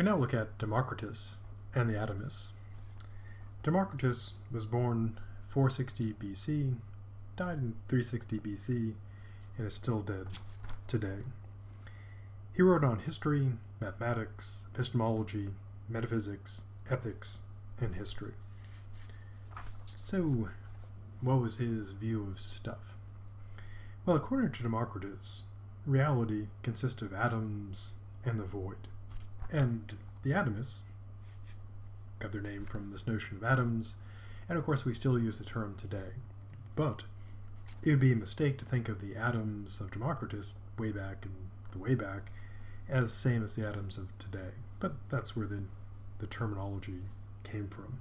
We now look at Democritus and the atomists. Democritus was born 460 BC, died in 360 BC, and is still dead today. He wrote on history, mathematics, epistemology, metaphysics, ethics, and history. So, what was his view of stuff? Well, according to Democritus, reality consists of atoms and the void. And the atomists got their name from this notion of atoms, and of course we still use the term today. But it would be a mistake to think of the atoms of Democritus way back as same as the atoms of today. But that's where the terminology came from.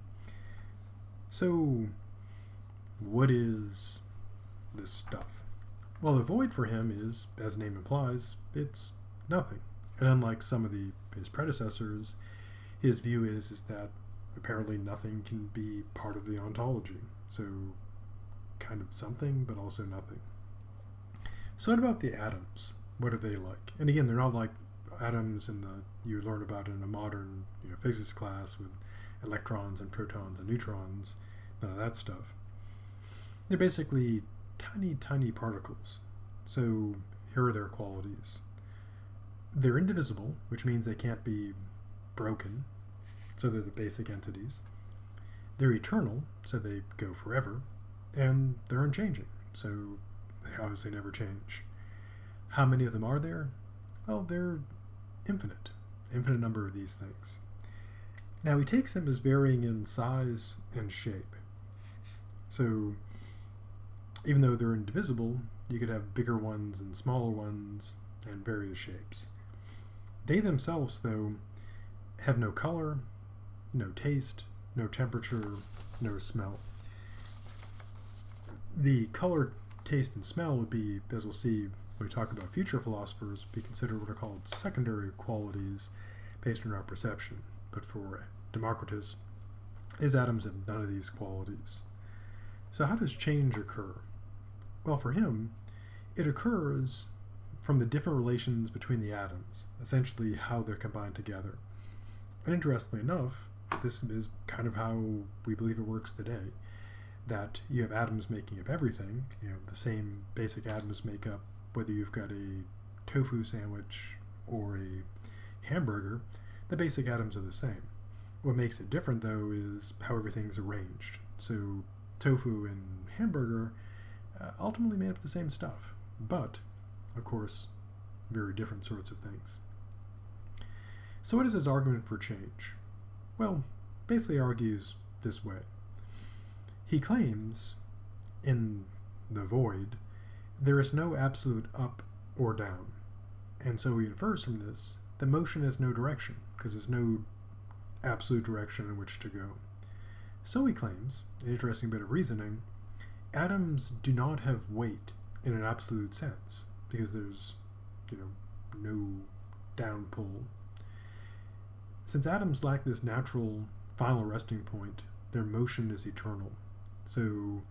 So, what is this stuff? Well, the void for him is, as the name implies, it's nothing. And unlike some of his predecessors, his view is that apparently nothing can be part of the ontology. So, kind of something, but also nothing. So what about the atoms? What are they like? And again, they're not like atoms you learn about in a modern physics class with electrons and protons and neutrons, none of that stuff. They're basically tiny, tiny particles. So here are their qualities. They're indivisible, which means they can't be broken. So they're the basic entities. They're eternal, so they go forever. And they're unchanging, so they obviously never change. How many of them are there? Well, they're infinite number of these things. Now he takes them as varying in size and shape. So even though they're indivisible, you could have bigger ones and smaller ones and various shapes. They themselves, though, have no color, no taste, no temperature, no smell. The color, taste, and smell would be, as we'll see when we talk about future philosophers, be considered what are called secondary qualities based on our perception. But for Democritus, his atoms have none of these qualities. So how does change occur? Well, for him, it occurs from the different relations between the atoms, essentially how they're combined together. And interestingly enough, this is kind of how we believe it works today. That you have atoms making up everything, the same basic atoms make up whether you've got a tofu sandwich or a hamburger, the basic atoms are the same. What makes it different, though, is how everything's arranged. So tofu and hamburger ultimately made up the same stuff, but, of course, very different sorts of things. So what is his argument for change? Well, basically argues this way. He claims, in the void, there is no absolute up or down. And so he infers from this that motion has no direction, because there's no absolute direction in which to go. So he claims, an interesting bit of reasoning, atoms do not have weight in an absolute sense, because there's, no down pull. Since atoms lack this natural final resting point, their motion is eternal. So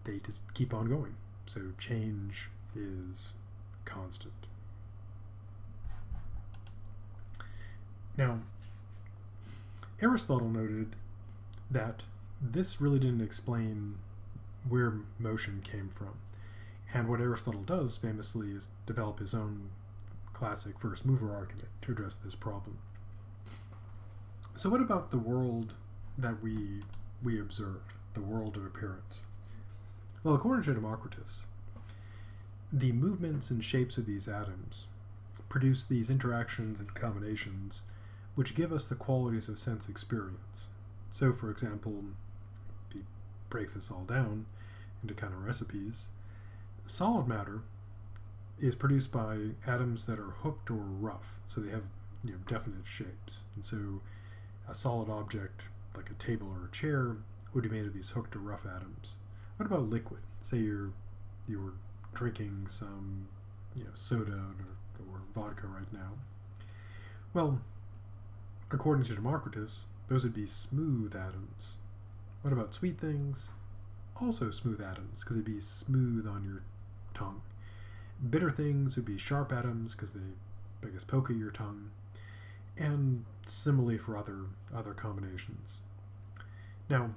they just keep on going. So change is constant. Now, Aristotle noted that this really didn't explain where motion came from. And what Aristotle does famously is develop his own classic first mover argument to address this problem. So what about the world that we observe? The world of appearance. Well, according to Democritus, the movements and shapes of these atoms produce these interactions and combinations which give us the qualities of sense experience. So, for example, he breaks this all down into kind of recipes. Solid matter is produced by atoms that are hooked or rough, so they have definite shapes. And so a solid object like a table or a chair would be made of these hooked or rough atoms. What about liquid? Say you were drinking some soda or vodka right now. Well, according to Democritus, those would be smooth atoms. What about sweet things? Also smooth atoms, because they'd be smooth on your tongue. Bitter things would be sharp atoms, because they, poke at your tongue. and similarly for other combinations. Now,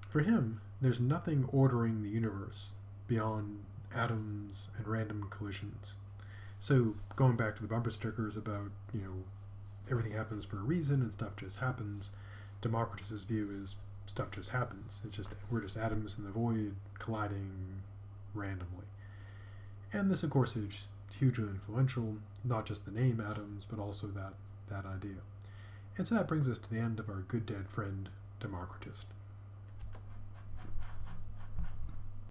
for him, there's nothing ordering the universe beyond atoms and random collisions. So going back to the bumper stickers about, everything happens for a reason and stuff just happens, Democritus's view is stuff just happens. We're just atoms in the void colliding randomly. And this, of course, is hugely influential, not just the name atoms, but also that idea. And so that brings us to the end of our good dead friend, Democritus.